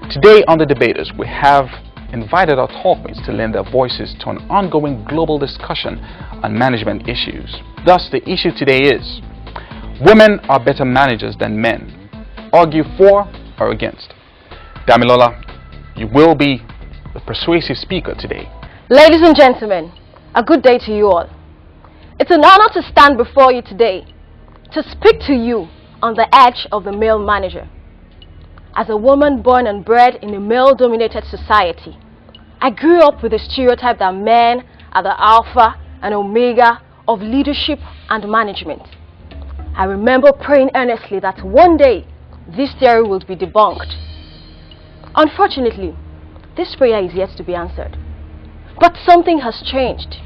Today on The Debaters, we have invited our talkmates to lend their voices to an ongoing global discussion on management issues. Thus, the issue today is: women are better managers than men. Argue for or against. Damilola, you will be the persuasive speaker today. Ladies and gentlemen, a good day to you all. It's an honor to stand before you today to speak to you on the edge of the male manager. As a woman born and bred in a male-dominated society, I grew up with the stereotype that men are the alpha and omega of leadership and management. I remember praying earnestly that one day this theory would be debunked. Unfortunately, this prayer is yet to be answered. But something has changed.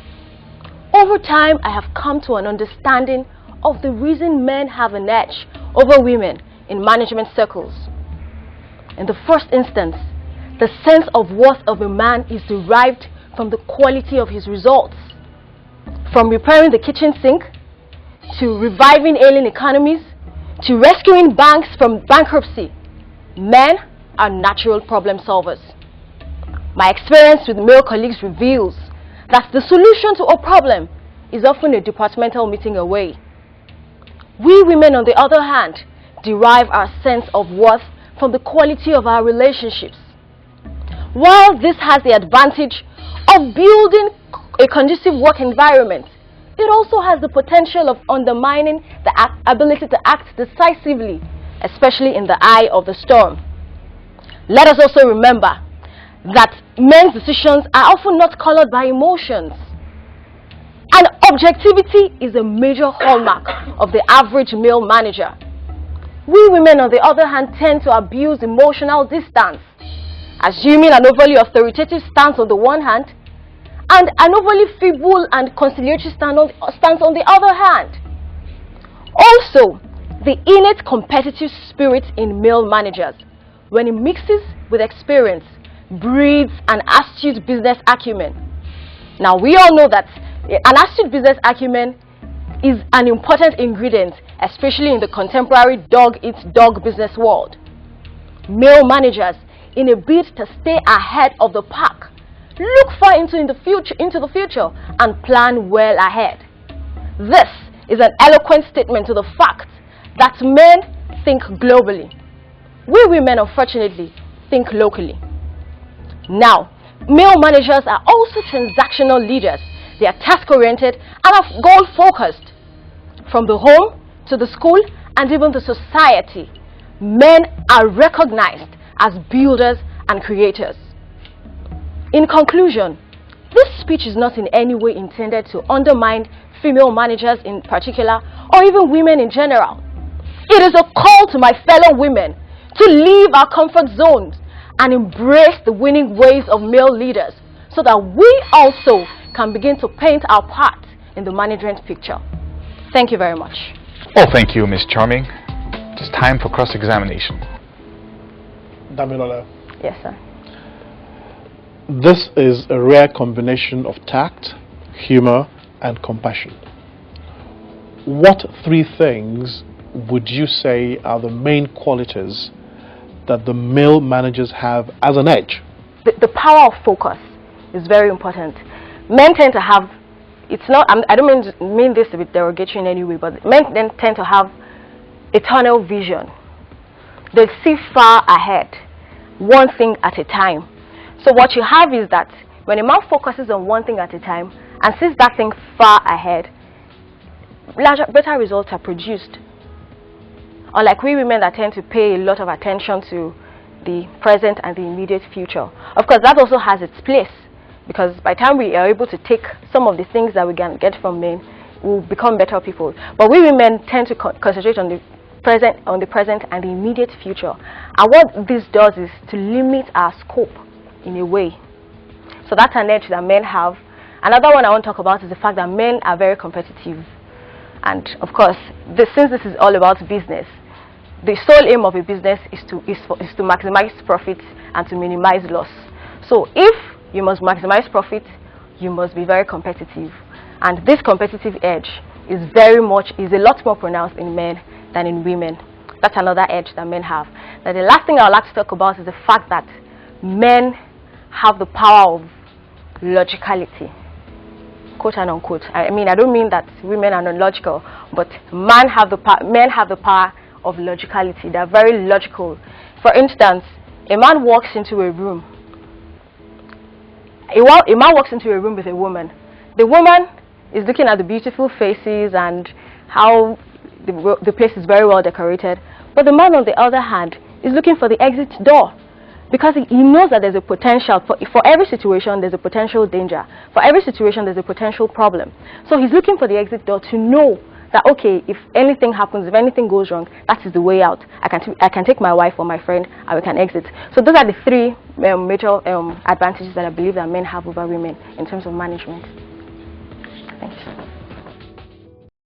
Over time, I have come to an understanding of the reason men have an edge over women in management circles. In the first instance, the sense of worth of a man is derived from the quality of his results. From repairing the kitchen sink, to reviving ailing economies, to rescuing banks from bankruptcy, men are natural problem solvers. My experience with male colleagues reveals that the solution to a problem is often a departmental meeting away. We women, on the other hand, derive our sense of worth from the quality of our relationships. While this has the advantage of building a conducive work environment, it also has the potential of undermining the ability to act decisively, especially in the eye of the storm. Let us also remember that men's decisions are often not colored by emotions. And objectivity is a major hallmark of the average male manager. We women, on the other hand, tend to abuse emotional distance, assuming an overly authoritative stance on the one hand, and an overly feeble and conciliatory stance on the other hand. Also, the innate competitive spirit in male managers, when it mixes with experience, breeds an astute business acumen. Now, we all know that an astute business acumen is an important ingredient, especially in the contemporary dog-eat-dog business world. Male managers, in a bid to stay ahead of the pack, look far into the future and plan well ahead. This is an eloquent statement to the fact that men think globally. We women, unfortunately, think locally. Now, male managers are also transactional leaders. They are task-oriented and are goal-focused. From the home to the school and even the society, men are recognized as builders and creators. In conclusion, this speech is not in any way intended to undermine female managers in particular or even women in general. It is a call to my fellow women to leave our comfort zones and embrace the winning ways of male leaders so that we also can begin to paint our part in the management picture. Thank you very much. Oh, thank you, Miss Charming. It's time for cross-examination. Damilola. Yes, sir. This is a rare combination of tact, humor, and compassion. What three things would you say are the main qualities that the male managers have as an edge? The power of focus is very important. Men tend to have, I don't mean this to be derogatory in any way, but men then tend to have a tunnel vision. They see far ahead, one thing at a time. So what you have is that when a man focuses on one thing at a time and sees that thing far ahead, better results are produced. Unlike we women that tend to pay a lot of attention to the present and the immediate future. Of course, that also has its place, because by the time we are able to take some of the things that we can get from men, we'll become better people. But we women tend to concentrate on the present and the immediate future. And what this does is to limit our scope in a way. So that's an edge that men have. Another one I want to talk about is the fact that men are very competitive. And of course, since this is all about business, the sole aim of a business is to maximize profits and to minimize loss. So if you must maximize profit, you must be very competitive. And this competitive edge is a lot more pronounced in men than in women. That's another edge that men have. Now, the last thing I would like to talk about is the fact that men have the power of logicality, quote and unquote. I mean, I don't mean that women are not logical, but men have the power of logicality. They're very logical. For instance, a man walks into a room. A man walks into a room with a woman. The woman is looking at the beautiful faces and how the place is very well decorated. But the man, on the other hand, is looking for the exit door, because he knows that there's a potential. For every situation, there's a potential danger. For every situation, there's a potential problem. So he's looking for the exit door to know that, okay, if anything happens, if anything goes wrong, that is the way out. I can take my wife or my friend and we can exit. So those are the three major advantages that I believe that men have over women in terms of management. Thanks.